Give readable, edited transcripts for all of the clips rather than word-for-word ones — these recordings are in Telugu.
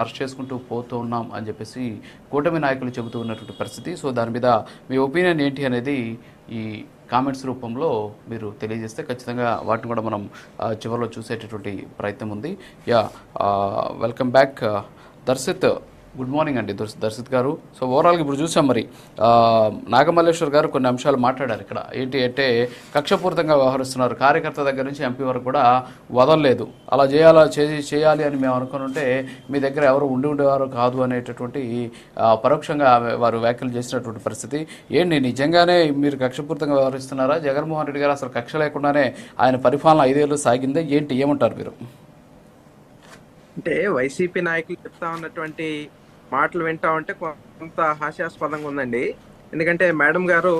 అరెస్ట్ చేసుకుంటూ పోతూ ఉన్నాం అని చెప్పేసి కూటమి నాయకులు చెబుతూ ఉన్నటువంటి పరిస్థితి. సో దాని మీద మీ ఒపీనియన్ ఏంటి అనేది ఈ కామెంట్స్ రూపంలో మీరు తెలియజేస్తే ఖచ్చితంగా వాటిని కూడా మనం చివరిలో చూసేటటువంటి ప్రయత్నం ఉంది. Yeah, welcome back Darshit. Good morning అండి దర్శిత్ గారు. సో ఓవరాల్గా ఇప్పుడు చూసాం మరి నాగమల్లేశ్వర్ గారు కొన్ని అంశాలు మాట్లాడారు. ఇక్కడ ఏంటి అంటే కక్షపూరితంగా వ్యవహరిస్తున్నారు, కార్యకర్త దగ్గర నుంచి ఎంపీ వరకు కూడా వదలలేదు. అలా చేయాలి అని మేము అనుకుని ఉంటే మీ దగ్గర ఎవరు ఉండేవారు కాదు అనేటటువంటి పరోక్షంగా వారు వ్యాఖ్యలు చేసినటువంటి పరిస్థితి. ఏంటి నిజంగానే మీరు కక్షపూరితంగా వ్యవహరిస్తున్నారా? జగన్మోహన్ రెడ్డి గారు అసలు కక్ష లేకుండానే ఆయన పరిపాలన 5 ఏళ్ళు సాగిందే ఏంటి, ఏమంటారు మీరు? అంటే వైసీపీ నాయకులు చెప్తా ఉన్నటువంటి మాటలు వింటా ఉంటే కొంత హాస్యాస్పదంగా ఉందండి. ఎందుకంటే మేడం గారు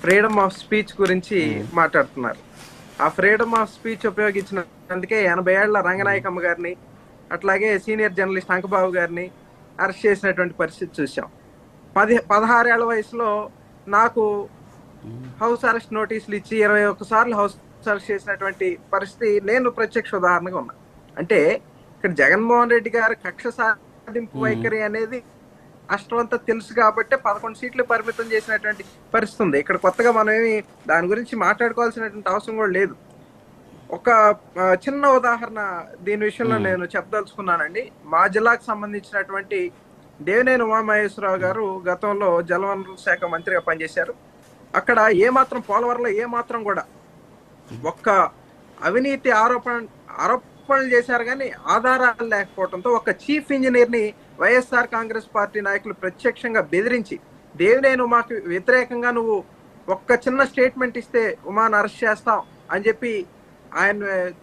ఫ్రీడమ్ ఆఫ్ స్పీచ్ గురించి మాట్లాడుతున్నారు. ఆ ఫ్రీడమ్ ఆఫ్ స్పీచ్ ఉపయోగించినందుకే 80 ఏళ్ల రంగనాయకమ్మ గారిని, అట్లాగే సీనియర్ జర్నలిస్ట్ అంకబాబు గారిని అరెస్ట్ చేసినటువంటి పరిస్థితి చూసాం. 16 ఏళ్ల వయసులో నాకు హౌస్ అరెస్ట్ నోటీసులు ఇచ్చి 21 సార్లు హౌస్ అరెస్ట్ చేసినటువంటి పరిస్థితి నేను ప్రత్యక్ష ఉదాహరణగా ఉన్నా. అంటే ఇక్కడ జగన్మోహన్ రెడ్డి గారి కక్ష సాధింపు వైఖరి అనేది రాష్ట్రమంతా తెలుసు కాబట్టి 11 సీట్లు పరిమితం చేసినటువంటి పరిస్థితి ఉంది. ఇక్కడ కొత్తగా మనం ఏమి దాని గురించి మాట్లాడుకోవాల్సినటువంటి అవసరం కూడా లేదు. ఒక చిన్న ఉదాహరణ దీని విషయంలో నేను చెప్పదలుచుకున్నానండి. మా జిల్లాకు సంబంధించినటువంటి దేవినేని ఉమామహేశ్వరరావు గారు గతంలో జలవనరుల శాఖ మంత్రిగా పనిచేశారు. అక్కడ ఏమాత్రం పోలవరంలో ఏమాత్రం కూడా ఒక్క అవినీతి ఆరోపణలు చేశారు కానీ ఆధారాలు లేకపోవడంతో ఒక చీఫ్ ఇంజనీర్ ని వైఎస్ఆర్ కాంగ్రెస్ పార్టీ నాయకులు ప్రత్యక్షంగా బెదిరించి దేవినేని ఉమాకి వ్యతిరేకంగా నువ్వు ఒక్క చిన్న స్టేట్మెంట్ ఇస్తే ఉమాను అరెస్ట్ చేస్తాం అని చెప్పి ఆయన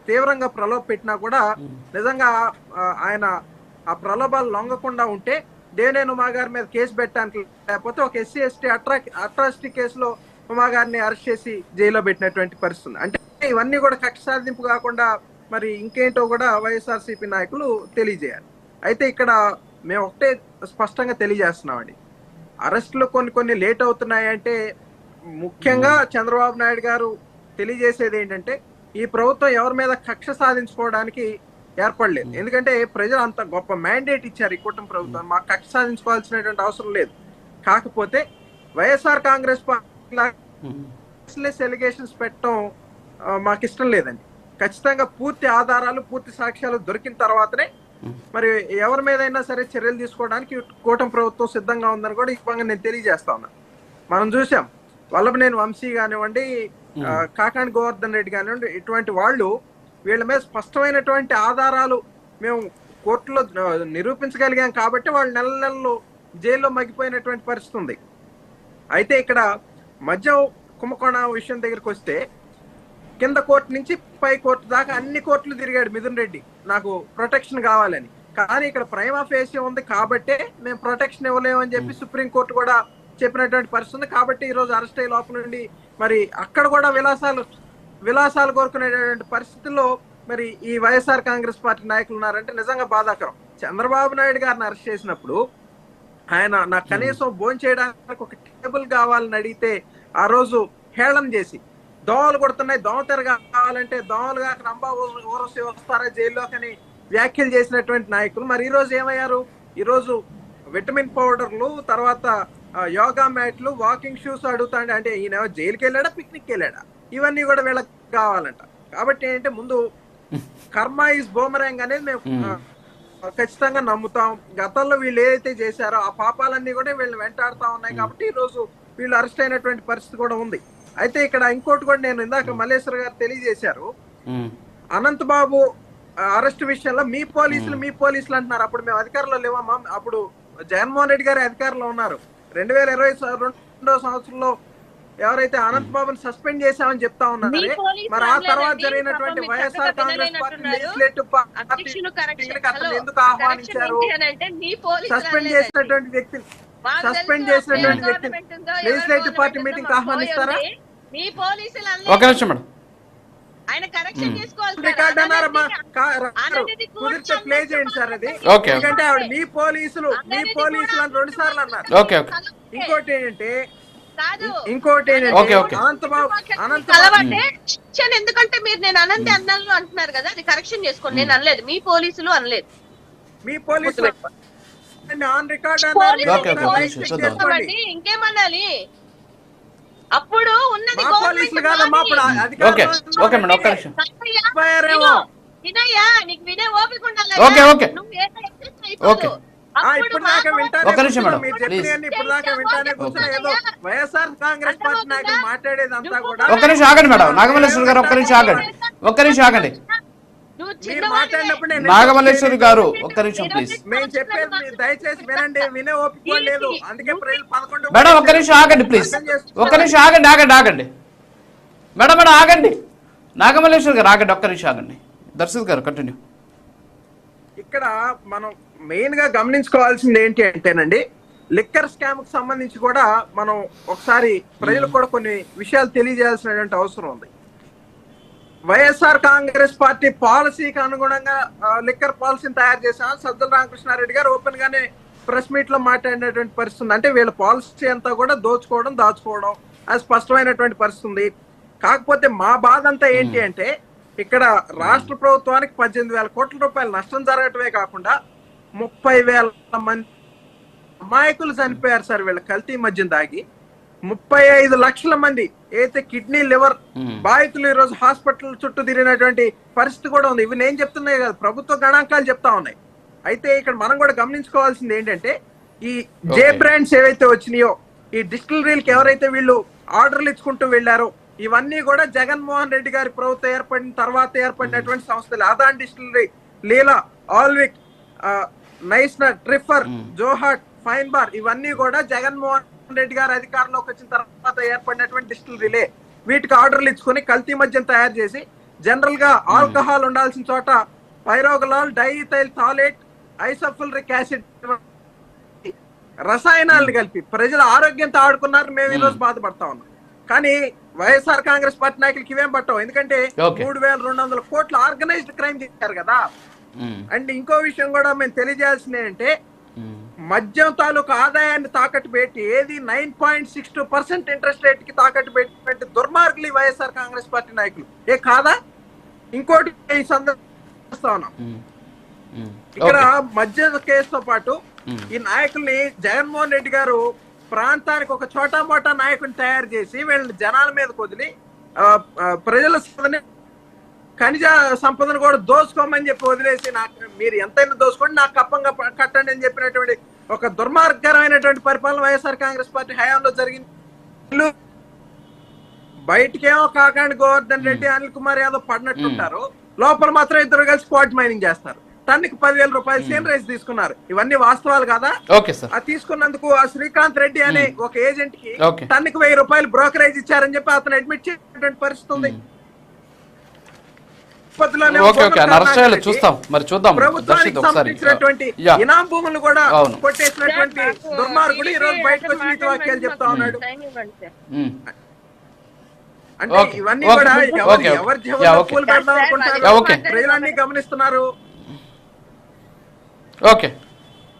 తీవ్రంగా ప్రలోభ పెట్టినా కూడా నిజంగా ఆయన ఆ ప్రలోభాలు లొంగకుండా ఉంటే దేవినేని ఉమా గారి మీద కేసు పెట్టడానికి, లేకపోతే ఒక ఎస్సీ ఎస్టీ అట్రాసిటీ కేసులో ఉమా గారిని అరెస్ట్ చేసి జైల్లో పెట్టినటువంటి పరిస్థితి. అంటే ఇవన్నీ కూడా కక్ష సాధింపు కాకుండా మరి ఇంకేంటో కూడా వైఎస్ఆర్సీపీ నాయకులు తెలియజేయాలి. అయితే ఇక్కడ మేము ఒకటే స్పష్టంగా తెలియజేస్తున్నామండి, అరెస్టులు కొన్ని లేట్ అవుతున్నాయంటే ముఖ్యంగా చంద్రబాబు నాయుడు గారు తెలియజేసేది ఏంటంటే ఈ ప్రభుత్వం ఎవరి మీద కక్ష సాధించుకోవడానికి ఏర్పడలేదు. ఎందుకంటే ప్రజలు అంత గొప్ప మ్యాండేట్ ఇచ్చారు ఈ కూటమి ప్రభుత్వం, మాకు కక్ష సాధించుకోవాల్సినటువంటి అవసరం లేదు. కాకపోతే వైఎస్ఆర్ కాంగ్రెస్ పార్టీ ఎలిగేషన్స్ పెట్టడం మాకు ఇష్టం లేదండి. ఖచ్చితంగా పూర్తి ఆధారాలు పూర్తి సాక్ష్యాలు దొరికిన తర్వాతనే మరి ఎవరి మీదైనా సరే చర్యలు తీసుకోవడానికి కూటమి ప్రభుత్వం సిద్ధంగా ఉందని కూడా ఈ విధంగా నేను తెలియజేస్తా ఉన్నా. మనం చూసాం వల్లభనేని వంశీ కానివ్వండి, కాకాని గోవర్ధన్ రెడ్డి కానివ్వండి, ఇటువంటి వాళ్ళు వీళ్ళ మీద స్పష్టమైనటువంటి ఆధారాలు మేము కోర్టులో నిరూపించగలిగాం కాబట్టి వాళ్ళు నెలలు జైల్లో మగ్గిపోయినటువంటి పరిస్థితి ఉంది. అయితే ఇక్కడ మద్యం కుంభకోణ విషయం దగ్గరికి వస్తే కింద కోర్టు నుంచి పై కోర్టు దాకా అన్ని కోర్టులు తిరిగాడు మిథున్ రెడ్డి నాకు ప్రొటెక్షన్ కావాలని. కానీ ఇక్కడ ప్రైమా ఫేసి ఉంది కాబట్టే మేము ప్రొటెక్షన్ ఇవ్వలేమని చెప్పి సుప్రీంకోర్టు కూడా చెప్పినటువంటి పరిస్థితి ఉంది. కాబట్టి ఈరోజు అరెస్ట్ అయ్యే లోపల నుండి మరి అక్కడ కూడా విలాసాలు కోరుకునేటువంటి పరిస్థితుల్లో మరి ఈ వైఎస్ఆర్ కాంగ్రెస్ పార్టీ నాయకులు ఉన్నారంటే నిజంగా బాధాకరం. చంద్రబాబు నాయుడు గారిని అరెస్ట్ చేసినప్పుడు ఆయన నాకు కనీసం భోజనం చేయడానికి ఒక టేబుల్ కావాలని అడిగితే ఆ రోజు హేళన చేసి దోమలు కొడుతున్నాయి, దోమతెర కావాలంటే దోమలు కాక రంభా ఊరసి వస్తారా జైల్లోకని వ్యాఖ్యలు చేసినటువంటి నాయకులు మరి ఈ రోజు ఏమయ్యారు? ఈరోజు విటమిన్ పౌడర్లు, తర్వాత యోగా మ్యాట్లు, వాకింగ్ షూస్ అడుగుతాండి. అంటే ఈయన జైలుకి వెళ్ళాడా, పిక్నిక్ వెళ్ళాడా? ఇవన్నీ కూడా వీళ్ళకి కావాలంట. కాబట్టి ఏంటంటే ముందు కర్మ ఈజ్ బూమరాంగ్ అనేది మేము ఖచ్చితంగా నమ్ముతాం. గతంలో వీళ్ళు ఏదైతే చేశారో ఆ పాపాలన్నీ కూడా వీళ్ళు వెంటాడుతా ఉన్నాయి. కాబట్టి ఈ రోజు వీళ్ళు అరెస్ట్ అయినటువంటి పరిస్థితి కూడా ఉంది. అయితే ఇక్కడ ఇంకోటి కూడా నేను ఇందాక మల్లేశ్వర్ గారు తెలియజేశారు, అనంత్ బాబు అరెస్ట్ విషయంలో మీ పోలీసులు అంటున్నారు. అప్పుడు మేము అధికారంలో లేవమ్మా, అప్పుడు జగన్మోహన్ రెడ్డి గారి అధికారంలో ఉన్నారు. 2022 సంవత్సరంలో ఎవరైతే అనంత్ బాబుని సస్పెండ్ చేశామని చెప్తా ఉన్నారు. మరి ఆ తర్వాత జరిగినటువంటి YSR Congress party legislative party ఎందుకు ఆహ్వానించారు? సస్పెండ్ చేసినటువంటి వ్యక్తిని లెజిస్లేటివ్ పార్టీ మీటింగ్ ఆహ్వానిస్తారా? ఒక నిమిషం మేడం, ఆయన కరెక్షన్ చేసుకోవాలి. కుదిరితే ప్లే చేయండి సార్ అది. ఓకే, ఎందుకంటే ఆవిడ మీ పోలీసులు అని 2 సార్లు అన్నారు. Okay okay. ఇంకోటి ఏంటంటే ఎందుకంటే మీరు నేను అనంతే అన్నాను అంటున్నారు కదా, అది కరెక్షన్ చేసుకోండి. నేను అనలేదు మీ పోలీసులు అనలేదు. మీ పోలీసులు ఆన్ రికార్డ్ అన్నారు. మీరు ఓకే, ఓకే, ఒకసారి ఓకే, check చూద్దాం. చేసుకోండి. ఇంకేమనాలి? అప్పుడు ఉన్నది మా పోలీసులు కాదమ్మా, అప్పుడు ఓకే ఓకే మేడం, ఒక్క నిమిషం. పోయారేమో. వినయ్యా, నీకు వినే ఓపిక ఉండాలి. Okay, okay. నువ్వు ఏదో exist అయిపోదు. ఓకే. ఇప్పుడు దాకా వింటానే ఒక్క నిమిషం మేడం, మీరు ప్లీజ్. చెప్పినవన్నీ ఇప్పుడు దాకా వింటానే కూర్చున్నా ఏదో వైఎస్ఆర్ కాంగ్రెస్ పార్టీ నాయకులు మాట్లాడేదంతా కూడా ఒక్క నిమిషం ఆగండి మేడం, నాగమల్లేశ్వరి గారు ఒక్క నిమిషం ఆగండి, ఒక్క నిమిషం ఆగండి. నువ్వు మీరు చిన్నవాడివే. మాట్లాడినప్పుడు నేను నాగమల్లేశ్వరి గారు ఒక్క నిమిషం ప్లీజ్. మేము చెప్పేది మీరు దయచేసి వినండి, వినే ఓపిక లేదు. అందుకే ప్రజలు 11 మేడం ఒక్క నిమిషం ఆగండి ప్లీజ్, ఒక్క నిమిషం ఆగండి ఆగండి ఆగండి మేడం మేడం ఆగండి, నాగమల్లేశ్వరి గారు ఆగండి, ఒక్క నిమిషం ఆగండి. దర్శక్ గారు కంటిన్యూ. ఇక్కడ మనం మెయిన్ గా గమనించుకోవాల్సింది ఏంటి అంటేనండి, లిక్కర్ స్కామ్ కు సంబంధించి కూడా మనం ఒకసారి ప్రజలకు కూడా కొన్ని విషయాలు తెలియజేయాల్సినటువంటి అవసరం ఉంది. వైఎస్ఆర్ కాంగ్రెస్ పార్టీ పాలసీకి అనుగుణంగా లిక్కర్ పాలసీని తయారు చేశాం. సజ్జల రామకృష్ణారెడ్డి గారు ఓపెన్ గానే ప్రెస్ మీట్ లో మాట్లాడినటువంటి పరిస్థితి ఉంది. అంటే వీళ్ళ పాలసీ అంతా కూడా దోచుకోవడం దాచుకోవడం అది స్పష్టమైనటువంటి పరిస్థితి ఉంది. కాకపోతే మా బాధ అంతా ఏంటి అంటే, ఇక్కడ రాష్ట్ర ప్రభుత్వానికి 18,000 కోట్ల రూపాయలు నష్టం జరగటమే కాకుండా 30,000 మంది అమాయకులు చనిపోయారు సార్ వీళ్ళ కల్తీ మద్యం దాగి. 35 లక్షల మంది అయితే కిడ్నీ లివర్ బాధితులు ఈ రోజు హాస్పిటల్ చుట్టూ తిరిగినటువంటి పరిస్థితి కూడా ఉంది. ఇవి నేను చెప్తున్నాయి కదా, ప్రభుత్వ గణాంకాలు చెప్తా ఉన్నాయి. అయితే ఇక్కడ మనం కూడా గమనించుకోవాల్సింది ఏంటంటే, ఈ జే బ్రాండ్స్ ఏవైతే వచ్చినాయో, ఈ డిస్టిలరీలకు ఎవరైతే వీళ్ళు ఆర్డర్లు ఇచ్చుకుంటూ వెళ్ళారో, ఇవన్నీ కూడా జగన్మోహన్ రెడ్డి గారి ప్రభుత్వం ఏర్పడిన తర్వాత ఏర్పడినటువంటి సంస్థలు. అదాన్ డిస్టిలరీ, లీలా, ఆల్విక్, నైస్నర్, ట్రిఫర్, జోహాట్, ఫైన్ బార్ ఇవన్నీ కూడా జగన్మోహన్ రెడ్డి గారు అధికారంలోకి వచ్చిన తర్వాత ఏర్పడినటువంటి డిస్టిలరీలే. వీటికి ఆర్డర్లు ఇచ్చుకుని కల్తీ మద్యం తయారు చేసి, జనరల్ గా ఆల్కహాల్ ఉండాల్సిన చోట పైరోగలాల్, డైథైల్ థాలేట్, ఐసోఫుల్రిక్ యాసిడ్ రసాయనాలను కలిపి ప్రజల ఆరోగ్యంతో ఆడుకున్నారు. మేము ఈ రోజు బాధపడతా ఉన్నాం. కానీ వైఎస్ఆర్ కాంగ్రెస్ పార్టీ నాయకులకి ఇవేం పట్టవు. ఎందుకంటే 3,200 కోట్ల ఆర్గనైజ్డ్ క్రైమ్ చేశారు కదా. అండ్ ఇంకో విషయం కూడా మేము తెలియజేయాల్సింది ఏంటంటే, మద్యం తాలూకు ఆదాయాన్ని తాకట్టు పెట్టి ఏది 9.62% ఇంట్రెస్ట్ రేట్ కి తాకట్టు పెట్టినటువంటి దుర్మార్గులు ఈ వైఎస్ఆర్ కాంగ్రెస్ పార్టీ నాయకులు. ఏ కాదా? ఇంకోటి ఈ సందర్భంగా ఉన్నాం, ఇక్కడ మద్య కేసుతో పాటు ఈ నాయకుల్ని జగన్మోహన్ రెడ్డి గారు ప్రాంతానికి ఒక చోటా మోటా నాయకుని తయారు చేసి వీళ్ళని జనాల మీద వదిలి ప్రజల ఖనిజ సంపదను కూడా దోచుకోమని చెప్పి వదిలేసి, నాకు మీరు ఎంతైనా దోచుకోండి, నాకు కప్పంగా కట్టండి అని చెప్పినటువంటి ఒక దుర్మార్గకరమైనటువంటి పరిపాలన వైఎస్ఆర్ కాంగ్రెస్ పార్టీ హయాంలో జరిగింది. బయటకేమో కాకాండి గోవర్ధన్ రెడ్డి, అనిల్ కుమార్ యాదవ్ పడినట్టుంటారు, లోపల మాత్రం ఇద్దరు కలిసి స్పాట్ మైనింగ్ చేస్తారు. టన్నుకి 10,000 రూపాయలు సేల్ రైస్ తీసుకున్నారు. ఇవన్నీ వాస్తవాలు కదా? అది తీసుకున్నందుకు ఆ శ్రీకాంత్ రెడ్డి అనే ఒక ఏజెంట్ కి టన్నుకి 1,000 రూపాయలు బ్రోకరేజ్ ఇచ్చారని చెప్పి అతను అడ్మిట్ చేసినటువంటి పరిస్థితి ఉంది. ప్రభుత్వానికి సంబంధించినటువంటి ఇనాం భూములు కూడా కొట్టేసినటువంటి దుర్మార్గుడు ఈ రోజు బయటకు వచ్చి నీతి వాక్యాలు చెప్తా ఉన్నాడు. అంటే ఇవన్నీ కూడా ఎవరి జీవనంలో పూలు పెడదాం అనుకుంటారు, ప్రజలన్నీ గమనిస్తున్నారు. ఓకే.